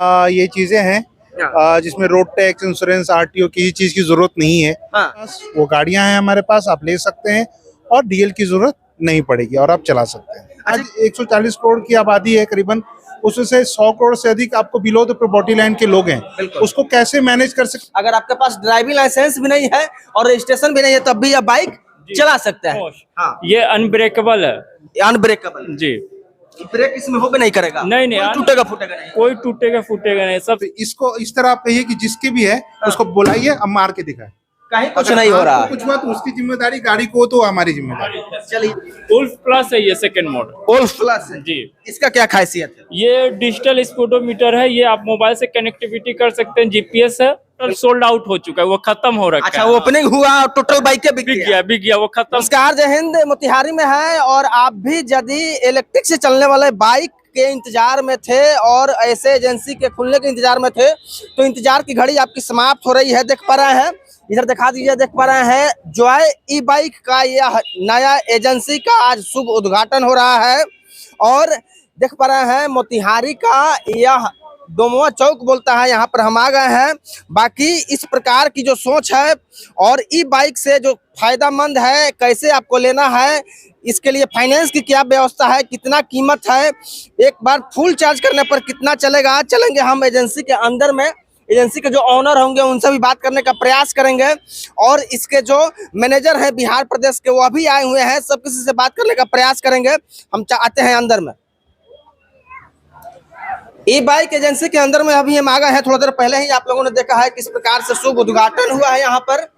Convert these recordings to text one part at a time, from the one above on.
ये चीजें हैं जिसमें रोड टैक्स, इंश्योरेंस, आरटीओ किसी चीज की जरूरत नहीं है। बस वो गाड़ियां हैं हमारे पास, आप ले सकते हैं और डीएल की जरूरत नहीं पड़ेगी और आप चला सकते हैं। आज 140 करोड़ की आबादी है करीबन, उसमें से 100 करोड़ से अधिक आपको बिलो द प्रॉपर्टी लाइन के लोग हैं। उसको कैसे मैनेज कर सकते? अगर आपके पास ड्राइविंग लाइसेंस भी नहीं है और रजिस्ट्रेशन भी नहीं है तब भी आप बाइक चला सकते हैं। हाँ, ये अनब्रेकेबल है। अनब्रेकेबल जी, ब्रेक इसमें हो भी नहीं करेगा। नहीं कोई टूटेगा फूटेगा नहीं। कोई टूटेगा फूटेगा नहीं सब। इसको इस तरह आप कहिए कि जिसके भी है उसको बुलाइए, अब मार के दिखाए। कहीं कुछ नहीं हो रहा। कुछ हुआ तो उसकी जिम्मेदारी, गाड़ी को तो हमारी जिम्मेदारी। चलिए, उल्फ प्लस है ये सेकंड मॉडल। उल्फ प्लस है जी, इसका क्या खासियत है? ये डिजिटल स्पीडोमीटर है। ये आप मोबाइल से कनेक्टिविटी कर सकते हैं। जीपीएस है। सोल्ड आउट हो चुका है, वो खत्म हो रखा अच्छा, है। ओपनिंग हुआ और टोटल बाइक के बिक गया वो खत्म। नमस्कार, जय हिंद। मोतिहारी में है और आप भी यदि इलेक्ट्रिक से चलने वाले बाइक के इंतजार में थे और ऐसे एजेंसी के खुलने के इंतजार में थे तो इंतजार की घड़ी आपकी समाप्त हो रही है। देख पा रहे हैं, इधर दिखा दीजिए, देख पा रहे हैं जॉय ई बाइक का यह नया एजेंसी का आज शुभ उद्घाटन हो रहा है। और देख पा रहे हैं मोतिहारी का यह डोमवा चौक बोलता है, यहाँ पर हम आ गए हैं। बाकी इस प्रकार की जो सोच है और ई बाइक से जो फायदामंद है, कैसे आपको लेना है, इसके लिए फाइनेंस की क्या व्यवस्था है, कितना कीमत है, एक बार फुल चार्ज करने पर कितना चलेगा, चलेंगे हम एजेंसी के अंदर में। एजेंसी के जो ऑनर होंगे उनसे भी बात करने का प्रयास करेंगे और इसके जो मैनेजर हैं बिहार प्रदेश के वो अभी आए हुए हैं, सब किसी से बात करने का प्रयास करेंगे। हम चाहते हैं अंदर में ई बाइक एजेंसी के अंदर में अभी हम आ गए हैं। थोड़ा देर पहले ही आप लोगों ने देखा है किस प्रकार से शुभ उद्घाटन हुआ है। यहाँ पर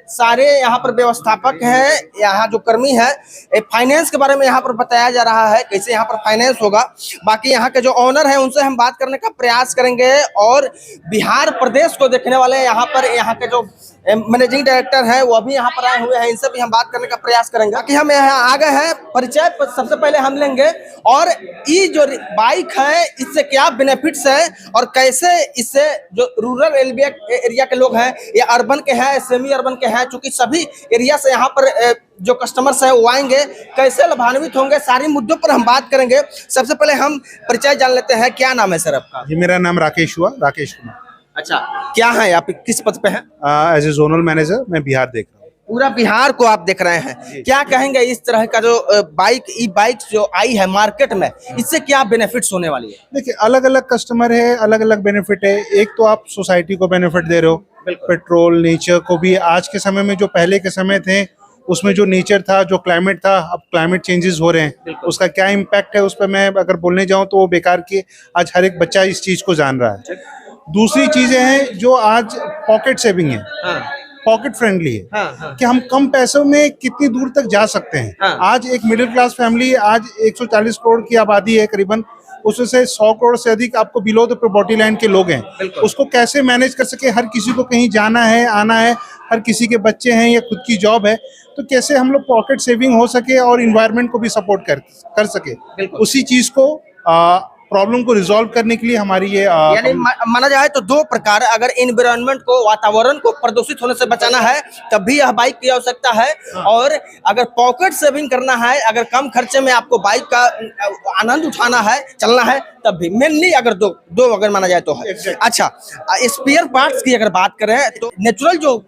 सारे यहाँ पर व्यवस्थापक हैं, यहाँ जो कर्मी है, फाइनेंस के बारे में यहाँ पर बताया जा रहा है कैसे यहाँ पर फाइनेंस होगा। बाकी यहाँ के जो ऑनर हैं उनसे हम बात करने का प्रयास करेंगे और बिहार प्रदेश को देखने वाले यहाँ के जो मैनेजिंग डायरेक्टर हैं वो अभी यहाँ पर आए हुए हैं, इनसे भी हम बात करने का प्रयास करेंगे। बाकी हम यहाँ आ गए हैं, परिचय सबसे पहले हम लेंगे और ये जो बाइक है इससे क्या बेनिफिट्स है और कैसे इससे जो रूरल एरिया के लोग हैं या अर्बन के हैं, सेमी अर्बन के हैं, चूंकि सभी एरिया से यहाँ पर जो कस्टमर्स हैं वो आएंगे, कैसे लाभान्वित होंगे, सारी मुद्दों पर हम बात करेंगे। सबसे पहले हम परिचय जान लेते हैं। क्या नाम है सर आपका? जी, मेरा नाम राकेश कुमार। अच्छा, क्या है आप किस पद पे हैं? एज ए जोनल मैनेजर मैं बिहार देख रहा हूँ। पूरा बिहार को आप देख रहे हैं। क्या कहेंगे इस तरह का जो ई बाइक जो आई है मार्केट में, इससे क्या बेनिफिट्स होने वाली है? देखिए, अलग अलग कस्टमर है, अलग अलग बेनिफिट है। एक तो आप सोसाइटी को बेनिफिट दे रहे हो, पेट्रोल, नेचर को भी। आज के समय में जो पहले के समय थे उसमें जो नेचर था, जो क्लाइमेट था, अब क्लाइमेट चेंजेस हो रहे हैं, उसका क्या इम्पैक्ट है उस पर मैं अगर बोलने जाऊं तो वो बेकार की आज हर एक बच्चा इस चीज को जान रहा है। दूसरी चीजें हैं जो आज पॉकेट सेविंग है, पॉकेट फ्रेंडली है। कि हम कम पैसों में कितनी दूर तक जा सकते हैं। आज एक मिडिल क्लास फैमिली, आज 140 करोड़ की आबादी है करीबन, उसमें से 100 करोड़ से अधिक आपको बिलो द प्रॉपर्टी लाइन के लोग हैं। उसको कैसे मैनेज कर सके, हर किसी को कहीं जाना है, आना है, हर किसी के बच्चे हैं या खुद की जॉब है, तो कैसे हम लोग पॉकेट सेविंग हो सके और इन्वायरमेंट को भी सपोर्ट कर सके, उसी चीज को प्रॉब्लम को रिजॉल्व करने के लिए हमारी ये यानी माना जाए तो दो प्रकार, अगर एनवायरनमेंट को, वातावरण को प्रदूषित होने से बचाना है तब भी यह बाइक की आवश्यकता है, और अगर पॉकेट सेविंग करना है, अगर कम खर्चे में आपको बाइक का आनंद उठाना है, चलना है, तब भी। मेनली अगर दो अगर माना जाए तो है। अच्छा, स्पेयर पार्ट्स की अगर बात करें तो नेचुरल जो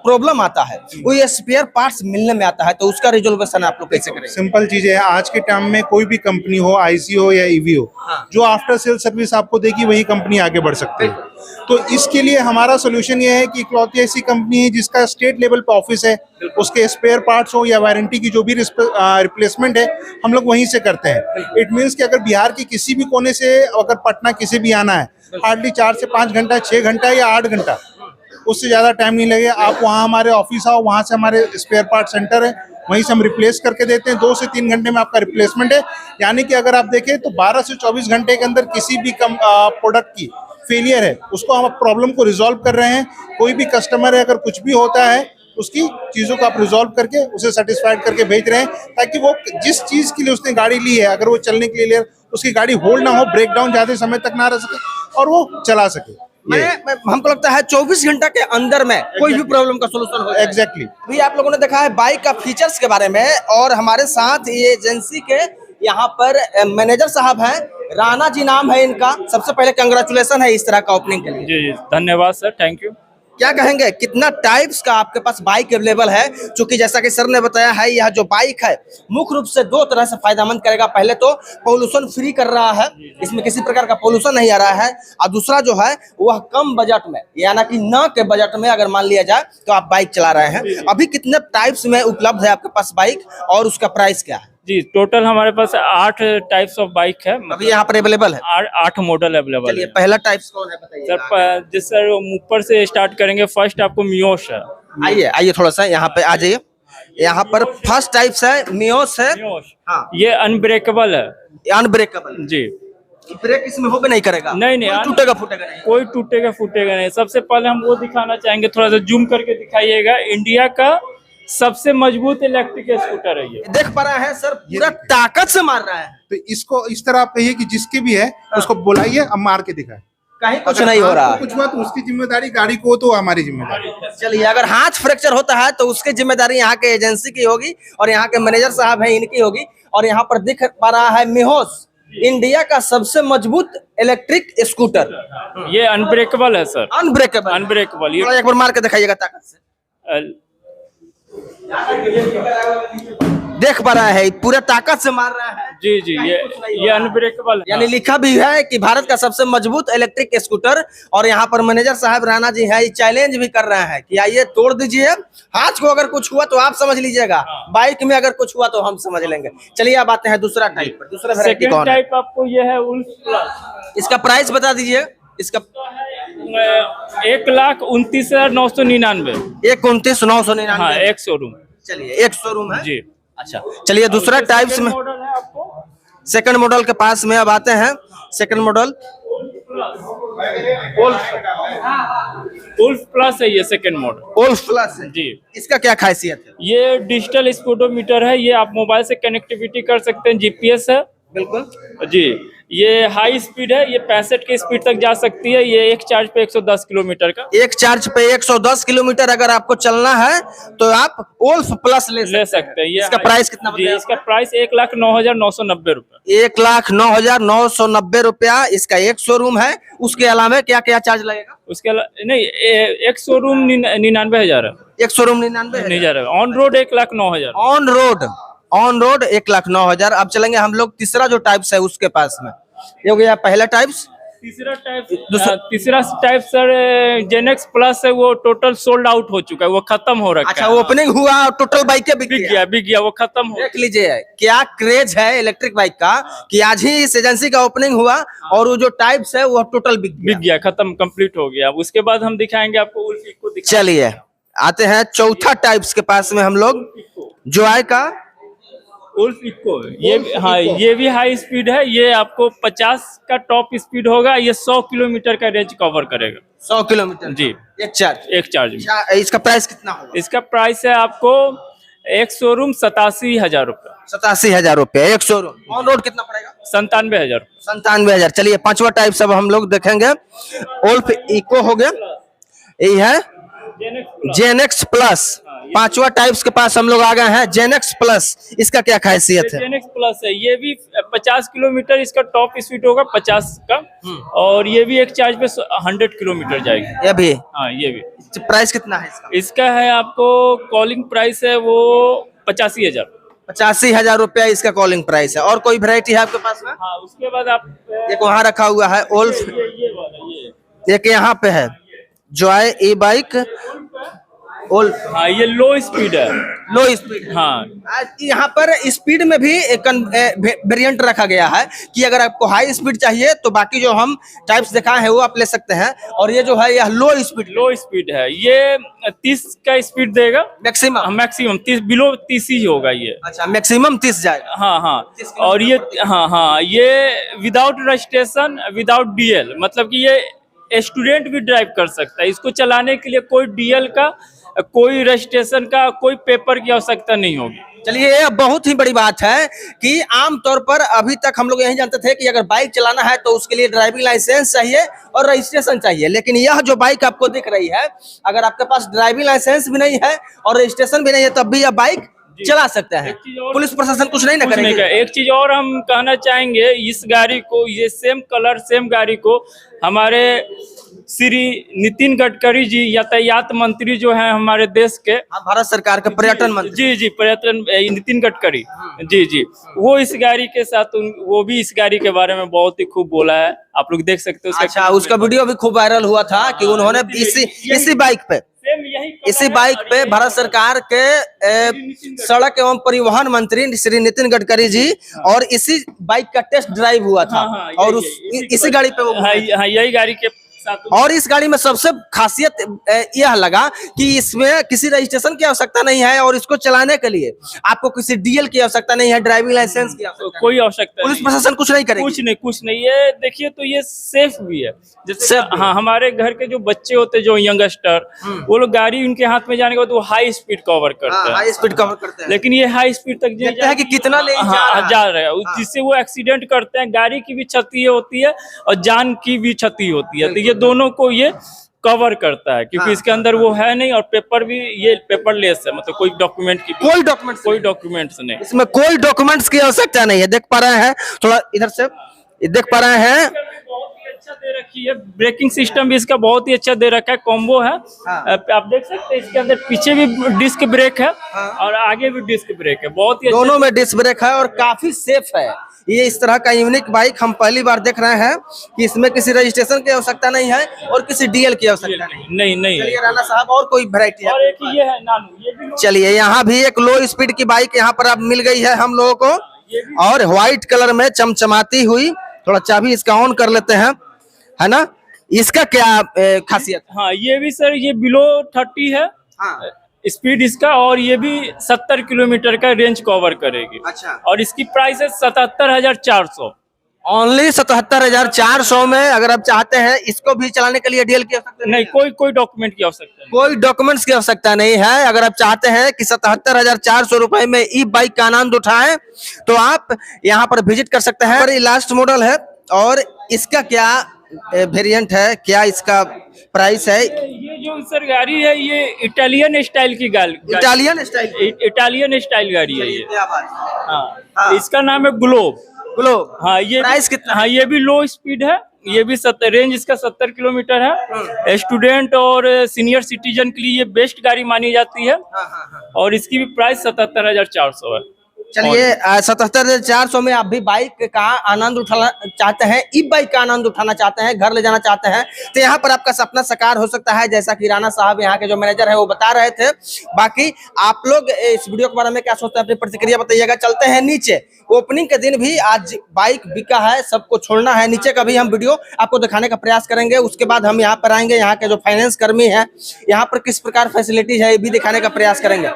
प्रॉब्लम आता है वो ये स्पेयर पार्ट्स मिलने में आता है, तो उसका रिजोल्यूशन आप लोग कैसे करें? सिंपल चीज है, आज के टाइम में कोई भी कंपनी हो, आईसी हो या ईवी हो, जो आफ्टर सेल सर्विस आपको देगी वही कंपनी आगे बढ़ सकती है। तो इसके लिए हमारा सोल्यूशन ये है कि इकलौती ऐसी कंपनी है जिसका स्टेट लेवल पे ऑफिस है, उसके स्पेयर पार्ट्स हो या वारंटी की जो भी रिप्लेसमेंट है हम लोग वहीं से करते हैं। इट मीन्स कि अगर बिहार के किसी भी कोने से अगर पटना किसी भी आना है, हार्डली 4 से 5 घंटा, 6 घंटा या 8 घंटा, उससे ज़्यादा टाइम नहीं लगेगा। आप वहाँ हमारे ऑफिस आओ, वहाँ से हमारे स्पेयर पार्ट सेंटर है, वहीं से हम रिप्लेस करके देते हैं। 2 से 3 घंटे में आपका रिप्लेसमेंट है। यानी कि अगर आप देखें तो 12 से 24 घंटे के अंदर किसी भी प्रोडक्ट की फेलियर है उसको हम प्रॉब्लम को रिजॉल्व कर रहे हैं। कोई भी कस्टमर है, अगर कुछ भी होता है उसकी चीज़ों को आप रिजॉल्व करके उसे सेटिस्फाइड करके भेज रहे हैं, ताकि वो जिस चीज़ के लिए उसने गाड़ी ली है, अगर वो चलने के लिए उसकी गाड़ी होल्ड ना हो, ब्रेक डाउन ज़्यादा समय तक ना रह सके और वो चला सके। हमको लगता है 24 घंटा के अंदर में कोई भी प्रॉब्लम का सोल्यूशन हो। एग्जैक्टली। भी आप लोगों ने देखा है बाइक का फीचर्स के बारे में, और हमारे साथ ये एजेंसी के यहाँ पर मैनेजर साहब हैं, राणा जी नाम है इनका। सबसे पहले कंग्रेचुलेसन है इस तरह का ओपनिंग के लिए। जी जी धन्यवाद सर, थैंक यू। क्या कहेंगे, कितना टाइप्स का आपके पास बाइक अवेलेबल है? क्योंकि जैसा कि सर ने बताया है, यह जो बाइक है मुख्य रूप से दो तरह से फायदामंद करेगा। पहले तो पोल्यूशन फ्री कर रहा है, इसमें किसी प्रकार का पोल्यूशन नहीं आ रहा है, और दूसरा जो है वह कम बजट में, यानी कि न के बजट में अगर मान लिया जाए तो आप बाइक चला रहे हैं। अभी कितने टाइप्स में उपलब्ध है आपके पास बाइक और उसका प्राइस क्या है? जी टोटल हमारे पास 8 टाइप्स ऑफ बाइक है, अभी यहाँ पर अवेलेबल है। 8 मॉडल अवेलेबल चलिए है। पहला टाइप्स कौन है बताइए सर जिस सर ऊपर से स्टार्ट करेंगे, फर्स्ट आपको मियोश है। आइए आइए थोड़ा सा यहाँ पे आ जाइए। यहाँ पर फर्स्ट टाइप्स है मियोस है। मियोश हाँ, ये अनब्रेकेबल है। अनब्रेकेबल। जी ब्रेक इसमें होबे नहीं करेगा? नहीं, कोई टूटेगा फूटेगा नहीं? कोई टूटेगा फूटेगा नहीं। सबसे पहले हम वो दिखाना चाहेंगे, थोड़ा सा जूम करके दिखाइएगा। इंडिया का सबसे मजबूत इलेक्ट्रिक स्कूटर है ये। देख पा रहा है सर, पूरा ताकत से मार रहा है। तो इसको इस तरह आप कहिए कि जिसके भी है उसको बुलाइए, अब मार के दिखाए। कहीं कुछ अगर नहीं हो आपको रहा है। कुछ हुआ तो उसकी जिम्मेदारी, गाड़ी को तो हमारी जिम्मेदारी। चलिए, अगर हाथ फ्रैक्चर होता है तो उसकी जिम्मेदारी यहाँ के एजेंसी की होगी और यहाँ के मैनेजर साहब हैं इनकी होगी। और यहाँ पर दिख पा रहा है मिहोस, इंडिया का सबसे मजबूत इलेक्ट्रिक स्कूटर। ये अनब्रेकेबल है सर, अनब्रेकेबल। अनब्रेकेबल। थोड़ा एक बार मार के दिखाइएगा ताकत से। देख पा रहा है, पूरा ताकत से मार रहा है। जी जी ये अनब्रेकेबल है। यानी लिखा भी है कि भारत का सबसे मजबूत इलेक्ट्रिक स्कूटर। और यहाँ पर मैनेजर साहब राणा जी है, चैलेंज भी कर रहे हैं कि आइए तोड़ दीजिए। हाथ को अगर कुछ हुआ तो आप समझ लीजिएगा, बाइक में अगर कुछ हुआ तो हम समझ लेंगे। चलिए अब आते हैं दूसरा टाइप पर। दूसरा वैरायटी सेकंड कौन है? टाइप आपको ये है उल्फ प्लस। इसका प्राइस बता दीजिए। इसका 1,29,999। 1,29,999। हाँ, एक शोरूम। चलिए, एक शोरूम है जी। अच्छा। चलिए दूसरा टाइप्स में, मॉडल है आपको सेकंड मॉडल के पास में अब आते हैं। सेकंड मॉडल उल्फ प्लस है ये सेकंड मॉडल। उल्फ प्लस है। जी इसका क्या खासियत है? ये डिजिटल स्पीडोमीटर है। ये आप मोबाइल से कनेक्टिविटी कर सकते हैं, जीपीएस है। बिल्कुल जी ये हाई स्पीड है, ये 65 की स्पीड तक जा सकती है। ये एक चार्ज पे 110 किलोमीटर का। एक चार्ज पे 110 किलोमीटर अगर आपको चलना है तो आप उल्फ प्लस ले सकते हैं। ये इसका प्राइस कितना जी, बताया? इसका प्राइस 1,09,990 रुपए। 1,09,990 रुपया इसका एक शोरूम है। उसके अलावा क्या क्या चार्ज लगेगा? उसके अलावा नहीं, एक शोरूम 99,000 है। एक showroom 99,000। On road 1,09,000। On road 1,09,000। अब चलेंगे हम लोग तीसरा जो टाइप्स है उसके पास में। ये हो गया पहला टाइप्स। तीसरा टाइप सर जेनेक्स प्लस है। वो टोटल सोल्ड आउट हो चुका है, वो खत्म हो रखा अच्छा, है। ओपनिंग हुआ और टोटल बाइक बिक गया, वो खत्म हो। देख लीजिए क्या क्रेज है इलेक्ट्रिक बाइक का कि आज ही इस एजेंसी का ओपनिंग हुआ और वो जो टाइप्स है वो टोटल बिक गया, खत्म, कंप्लीट हो गया। उसके बाद हम दिखाएंगे आपको उल्फ इको। चलिए आते हैं चौथा टाइप्स के पास में हम लोग, जोआई का उल्फ इको। ये हाँ, ये भी हाई स्पीड है। ये आपको 50 का टॉप स्पीड होगा। ये 100 किलोमीटर का रेंज कवर करेगा। 100 किलोमीटर जी, एक चार्ज में। इसका प्राइस कितना होगा? इसका प्राइस है आपको एक शोरूम 87,000 रुपए। 87,000 रुपए एक शोरूम। ऑन रोड कितना पड़ेगा? 97,000। 97,000। चलिए पांचवा टाइप सब हम लोग देखेंगे। उल्फ इको हो गया, यही है जेनेक्स प्लस। पांचवा टाइप्स के पास हम लोग आ गए हैं, जेनेक्स प्लस। इसका क्या खासियत है? जेनेक्स प्लस है। ये भी 50 किलोमीटर इसका टॉप स्पीड होगा, 50 का। और ये भी एक चार्ज पे 100 किलोमीटर जाएगी। ये भी? हाँ, ये भी। प्राइस कितना है इसका? इसका है आपको कॉलिंग प्राइस है वो 85,000। 85,000 रुपया इसका कॉलिंग प्राइस है। और कोई वैरायटी है आपके पास में? हाँ, उसके बाद आप एक वहाँ रखा हुआ है उल्फ, ये वाला, एक यहाँ पे है जोआई ई बाइक उल्फ। हाँ, ये लो स्पीड है। लो स्पीड। हाँ, यहाँ पर स्पीड में भी एक वेरिएंट रखा गया है कि अगर आपको हाई स्पीड चाहिए तो बाकी जो हम टाइप्स दिखाए हैं वो आप ले सकते हैं। और ये जो है यह लो स्पीड है। ये 30 का स्पीड देगा मैक्सिमम 30, बिलो 30 ही होगा ये। अच्छा, मैक्सिमम 30 जाएगा। हाँ। और ये ये विदाउट रजिस्ट्रेशन, विदाउट डीएल, मतलब कि ये स्टूडेंट भी ड्राइव कर सकता है। इसको चलाने के लिए कोई डीएल का, कोई रजिस्ट्रेशन का, कोई पेपर की आवश्यकता नहीं होगी। चलिए, ये बहुत ही बड़ी बात है कि आमतौर पर अभी तक हम लोग यही जानते थे कि अगर बाइक चलाना है तो उसके लिए ड्राइविंग लाइसेंस चाहिए और रजिस्ट्रेशन चाहिए। लेकिन यह जो बाइक आपको दिख रही है, अगर आपके पास ड्राइविंग लाइसेंस भी नहीं है और रजिस्ट्रेशन भी नहीं है तब भी यह बाइक चला सकते हैं। एक चीज और- पुलिस प्रशासन कुछ नहीं ना कुछ नहीं करेगी? कर। एक चीज और हम कहना चाहेंगे, इस गाड़ी को, ये सेम कलर सेम गाड़ी को हमारे श्री नितिन गडकरी जी, यातायात मंत्री जो हैं हमारे देश के, हाँ, भारत सरकार के पर्यटन मंत्री। जी जी, पर्यटन नितिन गडकरी जी जी, वो इस गाड़ी के साथ वो भी इस गाड़ी के बारे में बहुत ही खूब बोला है। आप लोग देख सकते हो अच्छा, उसका वीडियो भी खूब वायरल हुआ था कि उन्होंने इसी बाइक पे सेम यही कलर इसी है बाइक और पे यही भारत सरकार के सड़क एवं परिवहन मंत्री श्री नितिन गडकरी जी और इसी बाइक का टेस्ट ड्राइव हुआ था। हाँ, और इसी गाड़ी पे वो हाँ, हाँ, यही गाड़ी के साथ। और इस गाड़ी में सबसे खासियत यह लगा कि इसमें किसी रजिस्ट्रेशन की आवश्यकता नहीं है और इसको चलाने के लिए आपको किसी डीएल की आवश्यकता नहीं है, ड्राइविंग लाइसेंस की आवश्यकता कोई आवश्यकता पुलिस नहीं। प्रशासन कुछ नहीं करेगी? कुछ नहीं। ये देखिए, तो ये सेफ भी है। जैसे हाँ, हमारे घर के जो बच्चे होते हैं, जो यंगस्टर, वो लोग गाड़ी उनके हाथ में जाने के बाद वो हाई स्पीड कवर करते हैं। हाई स्पीड कवर करते हैं, लेकिन ये हाई स्पीड तक देखते हैं कि कितना ले जा रहा है, जिससे वो एक्सीडेंट करते हैं, गाड़ी की भी क्षति होती है और जान की भी क्षति होती है। तो ये दोनों को ये कवर करता है, क्योंकि इसके अंदर वो है नहीं, और पेपर भी ये पेपरलेस है, मतलब कोई डॉक्यूमेंट की कोई डॉक्यूमेंट्स नहीं। इसमें कोई डॉक्यूमेंट्स की आवश्यकता नहीं है। देख पा रहे हैं, थोड़ा इधर से देख पा रहे हैं, बहुत ही अच्छा दे रखी है। ब्रेकिंग सिस्टम भी इसका बहुत ही अच्छा दे रखा है, कॉम्बो है। आप देख सकते हैं इसके अंदर पीछे भी डिस्क ब्रेक है और आगे भी डिस्क ब्रेक है, बहुत ही दोनों में डिस्क ब्रेक है और काफी सेफ है। ये इस तरह का यूनिक बाइक हम पहली बार देख रहे हैं कि इसमें किसी रजिस्ट्रेशन की आवश्यकता नहीं है और किसी डीएल की आवश्यकता नहीं। नहीं चलिए राणा साहब, और कोई वैरायटी है? और एक ये है नानू, ये भी चलिए, यहाँ भी एक लो स्पीड की बाइक यहाँ पर अब मिल गई है हम लोगों को, और व्हाइट कलर में चमचमाती हुई। थोड़ा चाबी इसका ऑन कर लेते हैं, है ना? इसका क्या खासियत? हाँ, ये भी सर, ये बिलो 30 है स्पीड इसका, और ये भी 70 किलोमीटर का रेंज कवर करेगी। अच्छा। और इसकी प्राइस है 77,400। ओनली 77,400 में अगर आप चाहते हैं इसको भी चलाने के लिए डीएल की आवश्यकता नहीं, कोई डॉक्यूमेंट की आवश्यकता नहीं। कोई डॉक्यूमेंट्स की आवश्यकता नहीं है। अगर आप चाहते हैं कि 77,400 रुपए में ई बाइक का आनंद उठाएं तो आप यहाँ पर विजिट कर सकते हैं। ये लास्ट मॉडल है, और इसका क्या वेरिएंट है, क्या इसका प्राइस है? ये जो सर गाड़ी है, ये इटालियन स्टाइल की गाड़ी, इटालियन स्टाइल इटालियन स्टाइल गाड़ी है ये। क्या बात है? हाँ, इसका नाम है ग्लोब। ग्लोब। हाँ, ये प्राइस कितना? हाँ, ये भी लो स्पीड है। ये भी रेंज इसका 70 किलोमीटर है। स्टूडेंट और सीनियर सिटीजन के लिए ये बेस्ट गाड़ी मानी जाती है। और इसकी भी प्राइस 77,400 है। चलिए, 77,400 में आप भी बाइक का आनंद उठाना चाहते हैं, ई बाइक का आनंद उठाना चाहते हैं, घर ले जाना चाहते हैं, तो यहाँ पर आपका सपना साकार हो सकता है, जैसा कि राणा साहब यहाँ के जो मैनेजर है वो बता रहे थे। बाकी आप लोग इस वीडियो के बारे में क्या सोचते हैं, अपनी प्रतिक्रिया बताइएगा। चलते हैं नीचे, ओपनिंग के दिन भी आज बाइक बिका है, सबको छोड़ना है। नीचे का भी हम वीडियो आपको दिखाने का प्रयास करेंगे। उसके बाद हम यहाँ पर आएंगे, यहाँ के जो फाइनेंस कर्मी है, यहाँ पर किस प्रकार फैसिलिटीज है ये भी दिखाने का प्रयास करेंगे।